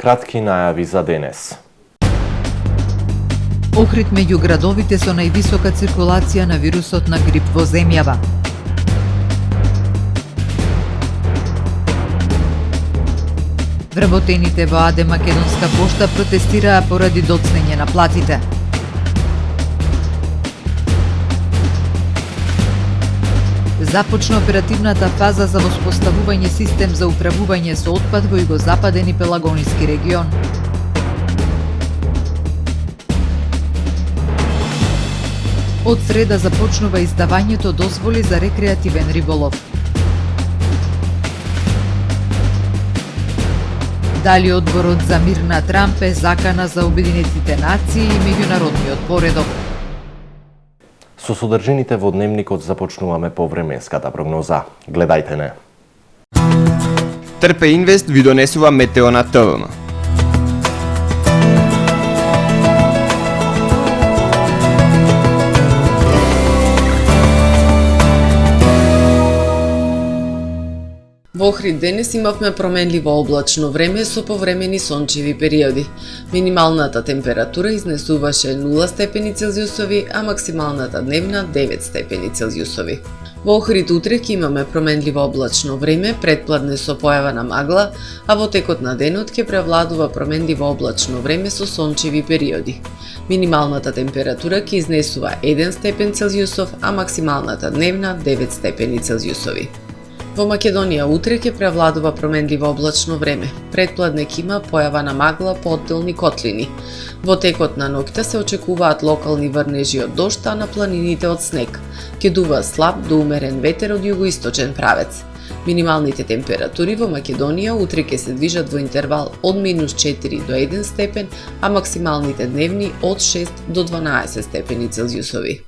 Кратки најави за денес. Охрид меѓу градовите со највисока циркулација на вирусот на грип во земјава. Вработените во АД Македонска пошта протестираа поради доцнење на платите. Започна оперативната фаза за воспоставување систем за управување со отпад во југозападен и Пелагониски регион. Од среда започнува издавањето дозволи за рекреативен риболов. Дали одборот за мир на Трамп е закана за Обединетите нации и меѓународниот поредок. Со содржините во дневникот започнуваме по временската прогноза. Гледајте не. ТРП Инвест ви донесува метео на ТВМ. Во Охрид денес имавме променливо облачно време со повремени сончеви периоди. Минималната температура изнесуваше 0 степени Целзиусови, а максималната дневна 9 степени Целзиусови. Во Охрид утре ќе имаме променливо облачно време, предпладне со појава на магла, а во текот на денот ќе превладува променливо облачно време со сончеви периоди. Минималната температура ќе изнесува 1 степен Целзиусов, а максималната дневна 9 степени Целзиусови. Во Македонија утре ќе превладува променливо облачно време. Предпладне ќе има појава на магла по одделни котлини. Во текот на ноќта се очекуваат локални врнежи од дожд, а на планините од снег. Ќе дува слаб до умерен ветер од југоисточен правец. Минималните температури во Македонија утре ќе се движат во интервал од -4 до 1 степен, а максималните дневни од 6 до 12 степени Целзиусови.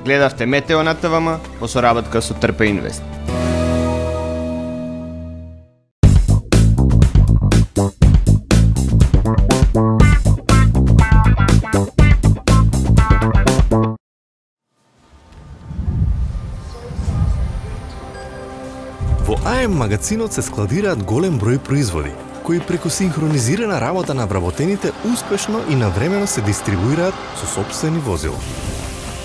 Гледавте метео на ТВМ во соработка со ТРП Инвест. Во АМ магазинот се складираат голем број производи, кои преку синхронизирана работа на вработените успешно и навремено се дистрибуираат со сопствени возила.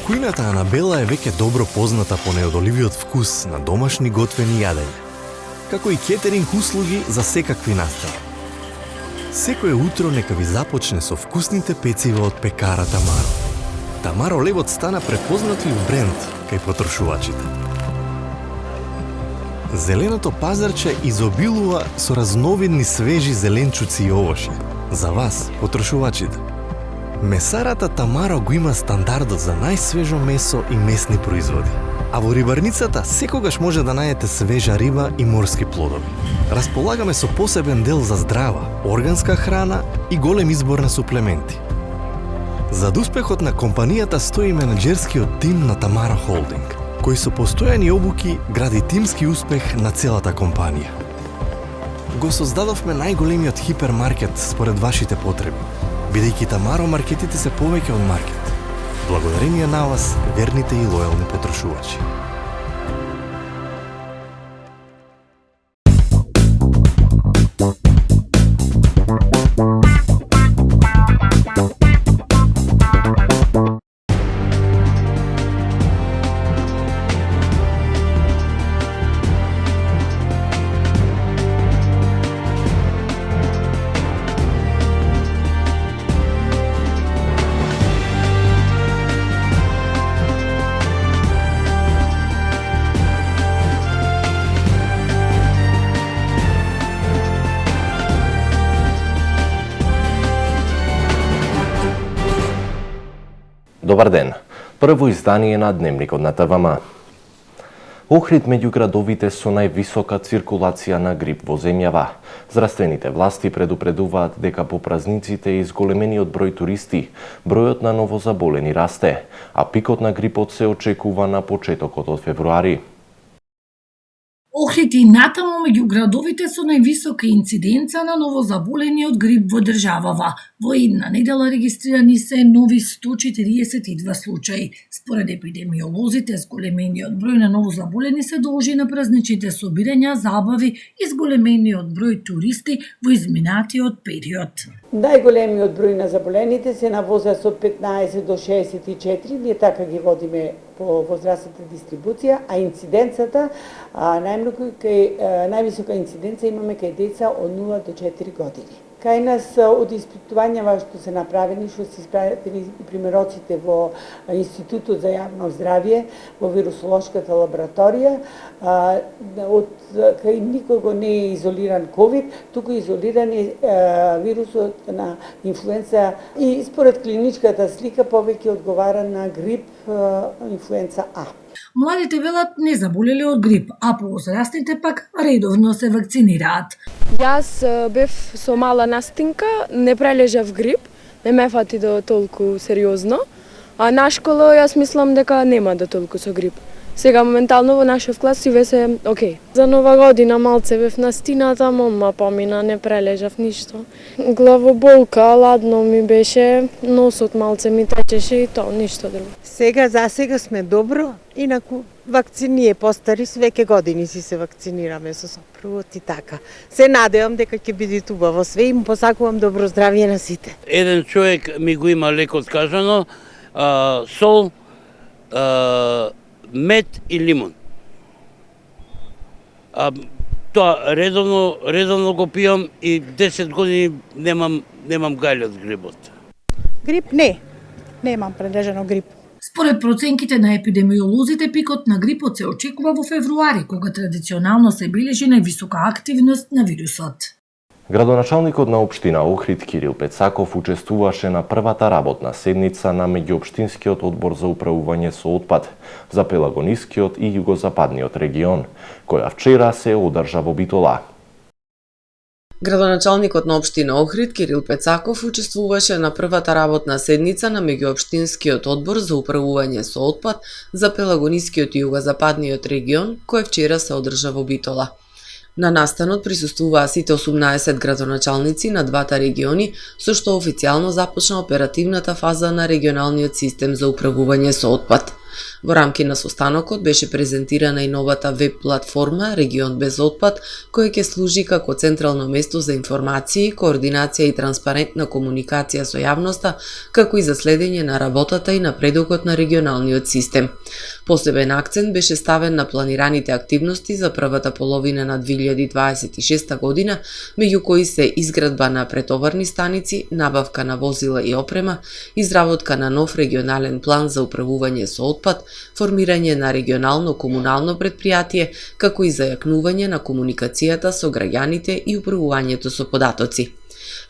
Кујната Анабела е веќе добро позната по неодоливиот вкус на домашни готвени јадења, како и кетеринг услуги за секакви настани. Секое утро нека ви започне со вкусните пецива од пекара Тамаро. Тамаро лебот стана препознатлив бренд кај потрошувачите. Зеленото пазарче изобилува со разновидни свежи зеленчуци и овошје. За вас, потрошувачите. Месарата Тамаро го има стандардот за најсвежо месо и месни производи. А во рибарницата секогаш може да најдете свежа риба и морски плодови. Располагаме со посебен дел за здрава, органска храна и голем избор на суплементи. Зад успехот на компанијата стои менеджерскиот тим на Тамаро Холдинг, кој со постојани обуки гради тимски успех на целата компанија. Го создадовме најголемиот хипермаркет според вашите потреби, бидејќи Тамаро маркетите се повеќе од маркет. Благодарение на вас, верните и лојални потрошувачи. Добар ден. Прво издание на дневникот на ТВМ. Охрид меѓу градовите со највисока циркулација на грип во земјава. Здравствените власти предупредуваат дека по празниците и зголемениот број туристи, бројот на новозаболени расте, а пикот на грипот се очекува на почетокот од февруари. Охрид и натаму меѓу градовите со највисока инциденца на новозаболени од грип во државава. Во една недела регистрирани се нови 142 случаи. Според епидемиолозите, зголемениот број на новозаболени се должи на празничните собирања, забави и зголемениот број туристи во изминатиот период. Најголемиот број на заболените се на возраст од 15 до 64, ние така ги водиме по возрастната дистрибуција, а инциденцата, највисока инциденца имаме кај деца од 0 до 4 години. Кај нас од испитувањава што се направени, што се испратени примероците во Институтот за јавно здравје, во вирусолошката лабораторија, кај никого не е изолиран ковид, туку изолиран е вирусот на инфлуенца и според клиничката слика повеќе одговара на грип инфлуенца А. Младите велат не заболеле од грип, а повозрастните пак редовно се вакцинираат. Јас бев со мала настинка, не прележав грип, не ме фати до толку сериозно, а на школа јас мислам дека нема да толку со грип. Сега моментално во нашиот клас си весе окей. За Нова година малце бев настината, мома помина, не прележав ништо. Главоболка, ладно ми беше, носот малце ми течеше и тоа, ништо друго. За сега сме добро, инаку вакцини постари, веќе години си се вакцинираме со сопругот и така. Се надевам дека ќе биде убаво све и му посакувам добро здравје на сите. Еден човек ми го има леко скажано, сол, мед и лимон. Тоа редовно го пијам и 10 години немам гајле од грипот. Грип не, немам прележано грип. Според проценките на епидемиолозите, пикот на грипот се очекува во февруари, кога традиционално се бележи највисока активност на вирусот. Градоначалникот на општина Охрид Кирил Пецаков учествуваше на првата работна седница на меѓуопштинскиот одбор за управување со отпад за Пелагонискиот и југозападниот регион, која вчера се одржа во Битола. Градоначалникот на општина Охрид Кирил Пецаков учествуваше на првата работна седница на меѓуопштинскиот одбор за управување со отпад за Пелагонискиот и југозападниот регион, кој вчера се одржа во Битола. На настанот присуствуваа сите 18 градоначалници на двата региони, со што официјално започна оперативната фаза на регионалниот систем за управување со отпад. Во рамки на состанокот беше презентирана и новата веб платформа Регион без отпад, која ќе служи како централно место за информации, координација и транспарентна комуникација со јавноста, како и за следење на работата и напредокот на регионалниот систем. Посебен акцент беше ставен на планираните активности за првата половина на 2026 година, меѓу кои се изградба на претоварни станици, набавка на возила и опрема, изработка на нов регионален план за управување со отпад, формирање на регионално комунално предпријатие, како и зајакнување на комуникацијата со граѓаните и управувањето со податоци.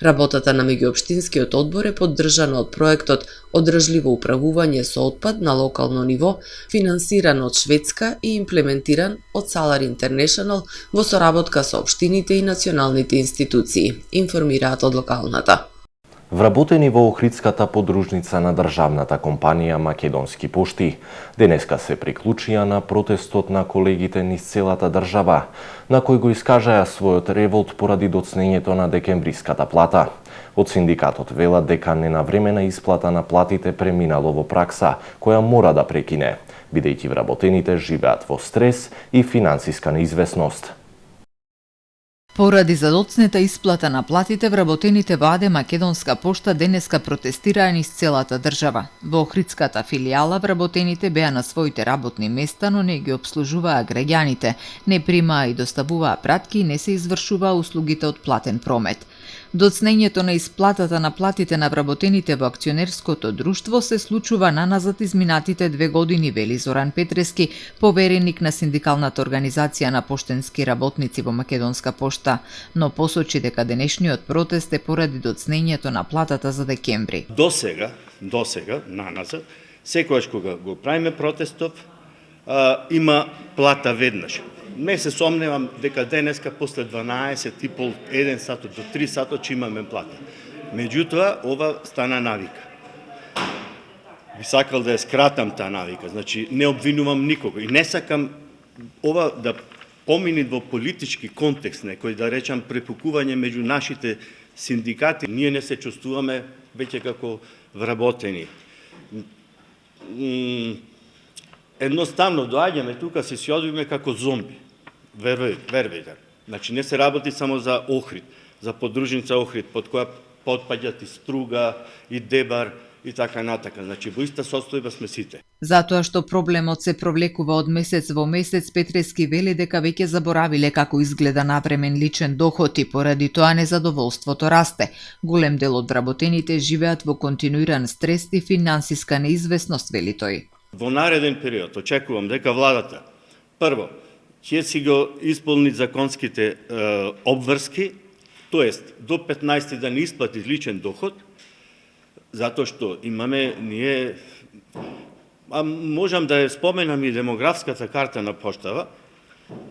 Работата на меѓуопштинскиот одбор е поддржана од проектот Одржливо управување со отпад на локално ниво, финансиран од Шведска и имплементиран од Solar International во соработка со општините и националните институции, информираат од локалната. Вработени во Охридската подружница на државната компанија Македонски пошти, денеска се приклучија на протестот на колегите низ целата држава, на кој го искажаја својот револт поради доцнењето на декембриската плата. Од синдикатот велат дека ненавремена исплата на платите преминало во пракса, која мора да прекине, бидејќи вработените живеат во стрес и финансиска неизвестност. Поради задоцнета исплата на платите, вработените во АД Македонска пошта денеска протестираа низ целата држава. Во Охридската филијала вработените беа на своите работни места, но не ги обслужуваа граѓаните, не примаа и доставуваа пратки и не се извршуваа услугите од платен промет. Доцнењето на исплатата на платите на вработените во акционерското друштво се случува наназад изминатите 2 години, вели Зоран Петрески, повереник на синдикалната организација на поштенски работници во Македонска пошта, но посочи дека денешниот протест е поради доцнењето на платата за декември. До сега, наназад, секогаш кога го правиме протестов, има плата веднаш. Не се сомневам дека денеска после 12:30, 1 сат до 3 сата ќе имаме плата. Меѓутоа, ова стана навика. Би сакал да ја скратам таа навика, значи не обвинувам никого и не сакам ова да помини во политички контекст, некој да речам препукување меѓу нашите синдикати, ние не се чувствуваме веќе како вработени. Едноставно доаѓаме тука, се одиме како зомби. Вервајте. Значи не се работи само за Охрид, за подружница Охрид, под која потпаѓат и Струга, и Дебар, и така натака. Значи во иста состојба сме сите. Затоа што проблемот се провлекува од месец во месец, Петрески вели дека веќе заборавиле како изгледа навремен личен доход и поради тоа незадоволството расте. Голем дел од вработените живеат во континуиран стрес и финансиска неизвестност, вели тој. Во нареден период очекувам дека владата прво ќе си го исполни законските обврски, тоест до 15 да не исплати личен доход, затоа што имаме ние, можам да ја споменам и демографската карта на поштава,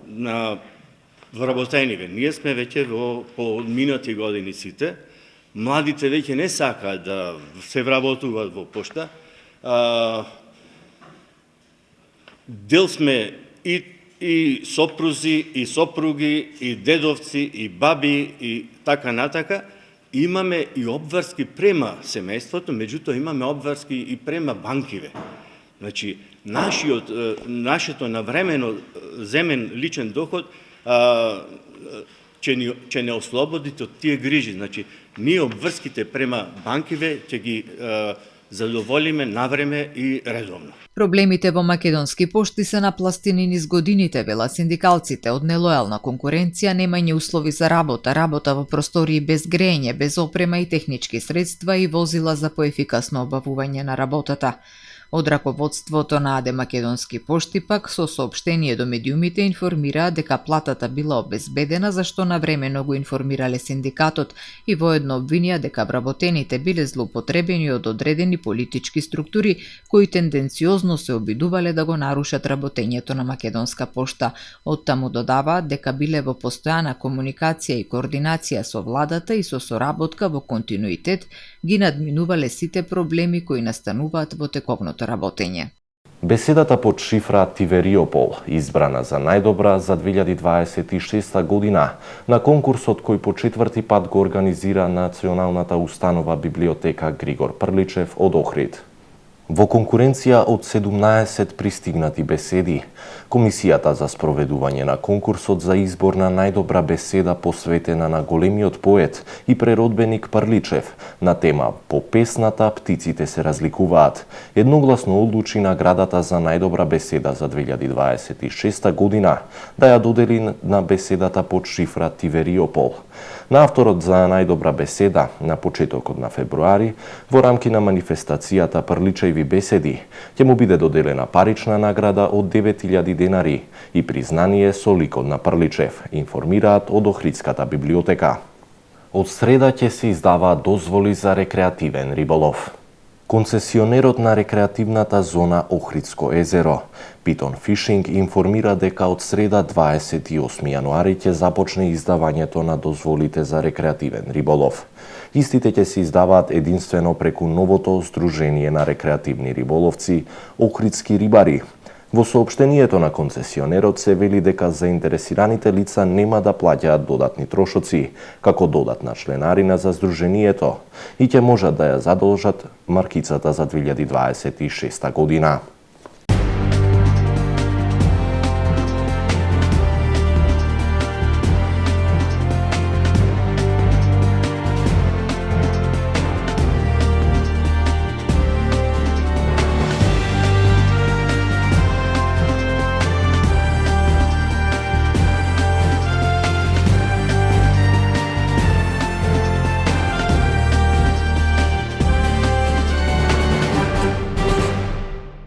на вработениве. Ние сме веќе по минати години сите, младите веќе не сакаат да се вработуваат во пошта, дел сме и сопрузи, и сопруги, и дедовци, и баби, и така натака. Имаме и обврски према семејството, меѓутоа имаме обврски и према банкиве. Значи, нашето навремено земен личен доход ќе не ослободите од тие грижи. Значи, ние обврските према банкиве ќе ги задоволиме навреме и редовно. Проблемите во македонски пошти се напластени низ годините, велат синдикалците, од нелојална конкуренција, немање услови за работа во простории без грење, без опрема и технички средства и возила за поефикасно обавување на работата. Од раководството на АД Македонски пошти пак со соопштение до медиумите информираа дека платата била обезбедена, зашто навремено го информирале синдикатот и воедно обвинија дека вработените биле злоупотребени од одредени политички структури кои тенденциозно се обидувале да го нарушат работењето на Македонска пошта. Оттаму додаваат дека биле во постојана комуникација и координација со владата и со соработка во континуитет ги надминувале сите проблеми кои настануваат во тековното работење. Беседата под шифра Тивериопол, избрана за најдобра за 2026 година, на конкурсот кој по четврти пат го организира Националната установа библиотека Григор Прличев од Охрид. Во конкуренција од 17 пристигнати беседи, Комисијата за спроведување на конкурсот за избор на најдобра беседа посветена на големиот поет и преродбеник Прличев на тема "По песната птиците се разликуваат", едногласно одлучи наградата за најдобра беседа за 2026 година да ја додели на беседата под шифра Тивериопол. На авторот за најдобра беседа на почетокот на февруари, во рамки на манифестацијата Прличеви беседи, ќе му биде доделена парична награда од 9000 денари и признание со ликот на Прличев, информираат од Охридската библиотека. Од среда ќе се издаваат дозволи за рекреативен риболов. Концесионерот на рекреативната зона Охридско езеро, Питон Фишинг, информира дека од среда 28 јануари ќе започне издавањето на дозволите за рекреативен риболов. Истите ќе се издаваат единствено преку новото Сдружение на рекреативни риболовци Охридски рибари. Во соопштението на концесионерот се вели дека заинтересираните лица нема да плаќаат додатни трошоци, како додатна членарина за Сдруженијето, и ќе можат да ја задолжат маркицата за 2026 година.